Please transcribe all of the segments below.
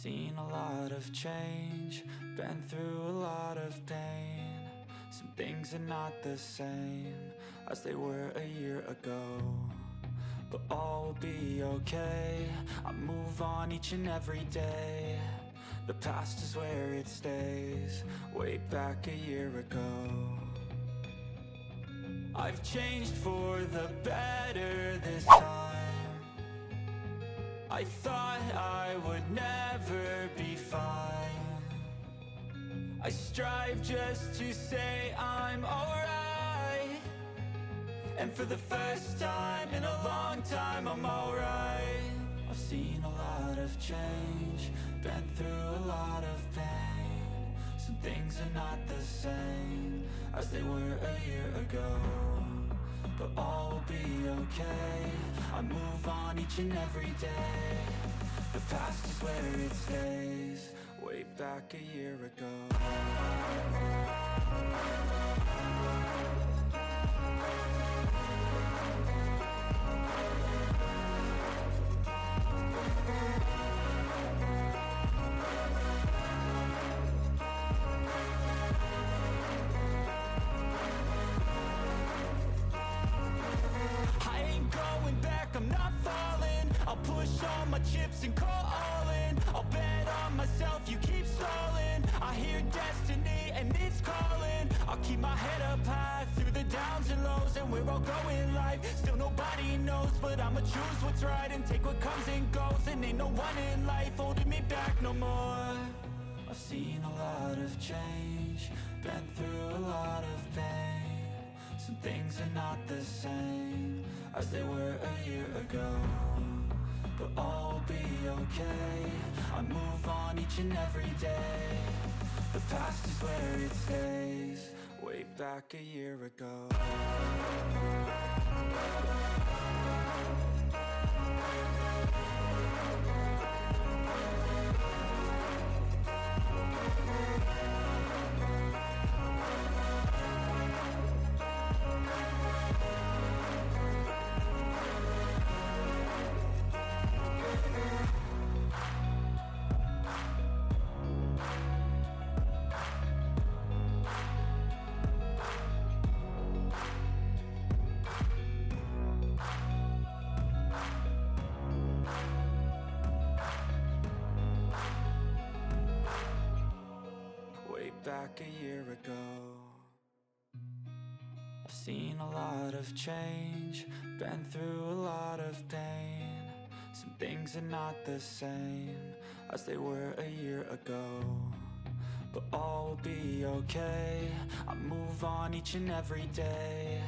Seen a lot of change, been through a lot of pain. Some things are not the same as they were a year ago, but all will be okay. I move on each and every day. The past is where it stays, way back a year ago. I've changed for the better this time. I thought I would never be fine. I strive just to say I'm alright, and for the first time in a long time I'm alright. I've seen a lot of change, been through a lot of pain. Some things are not the same as they were a year ago, but all will be okay. I move on each and every day. The past is where it stays, way back a year ago. I'm not falling, I'll push all my chips and call all in. I'll bet on myself, you keep stalling. I hear destiny and it's calling. I'll keep my head up high through the downs and lows, and we're all going life. Still nobody knows, but I'ma choose what's right and take what comes and goes. And ain't no one in life holding me back no more. I've seen a lot of change, been through a lot of pain. Some things are not the same as they were a year ago, but all will be okay. I move on each and every day. The past is where it stays, way back a year ago. Back a year ago. I've seen a lot of change, been through a lot of pain. Some things are not the same as they were a year ago, but all will be okay. I move on each and every day.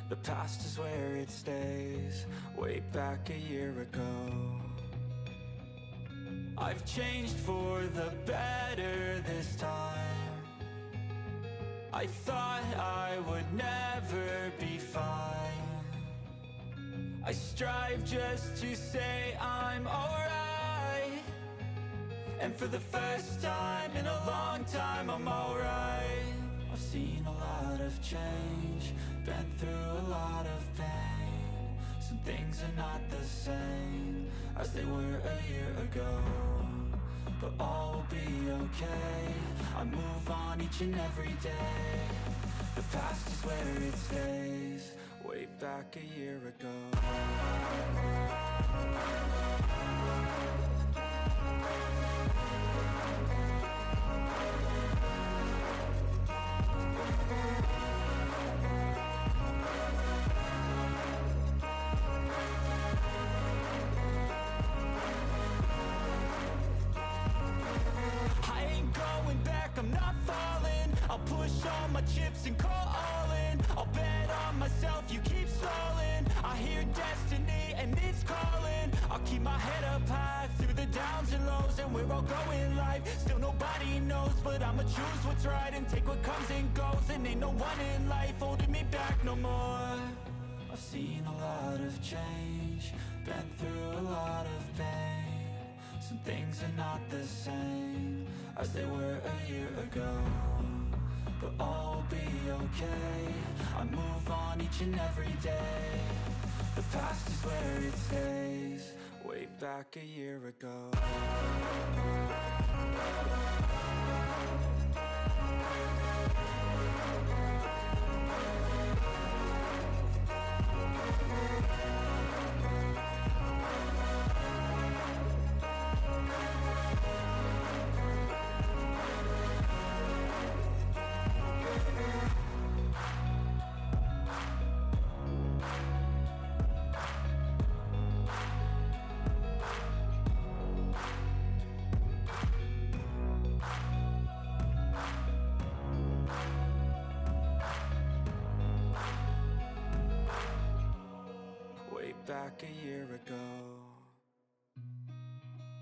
The past is where it stays, way back a year ago. I've changed for the better this time. I thought I would never be fine. I strive just to say I'm alright, and for the first time in a long time I'm alright. I've seen a lot of change, been through a lot of pain. Some things are not the same as they were a year ago, but all will be okay. I move on each and every day. The past is where it stays, way back a year ago. I'm not falling, I'll push all my chips and call all in. I'll bet on myself, you keep stalling. I hear destiny and it's calling. I'll keep my head up high through the downs and lows, and we're all going life. Still nobody knows, but I'ma choose what's right and take what comes and goes. And ain't no one in life holding me back no more. I've seen a lot of change, been through a lot of pain. Some things are not the same as they were a year ago, but all will be okay. I move on each and every day. The past is where it stays, way back a year ago. Way back a year ago,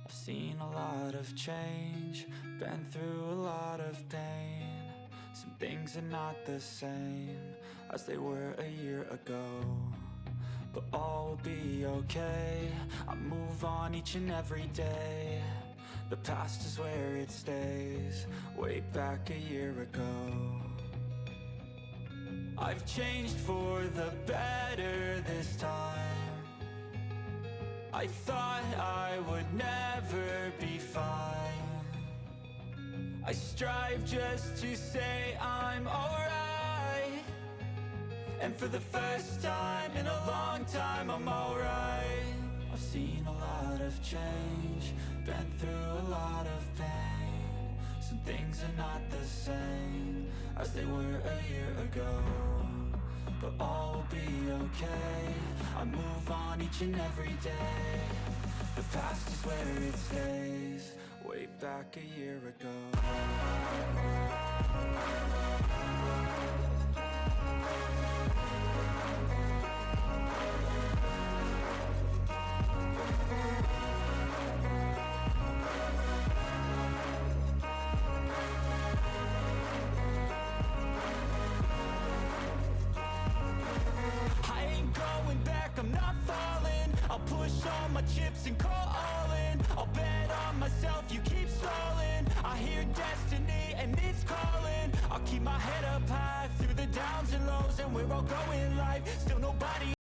I've seen a lot of change, been through a lot of pain. Some things are not the same as they were a year ago, but all will be okay. I move on each and every day. The past is where it stays. Way back a year ago, I've changed for the better this time. I thought I would never be fine. I strive just to say I'm alright, and for the first time in a long time I'm alright. I've seen a lot of change, been through a lot of pain. Some things are not the same as they were a year ago, but all will be okay. I move on each and every day. The past is where it stays. Way back a year ago. I'm not falling. I'll push all my chips and call all in. I'll bet on myself, you keep stalling. I hear destiny and it's calling. I'll keep my head up high through the downs and lows, and we're all going live. Still nobody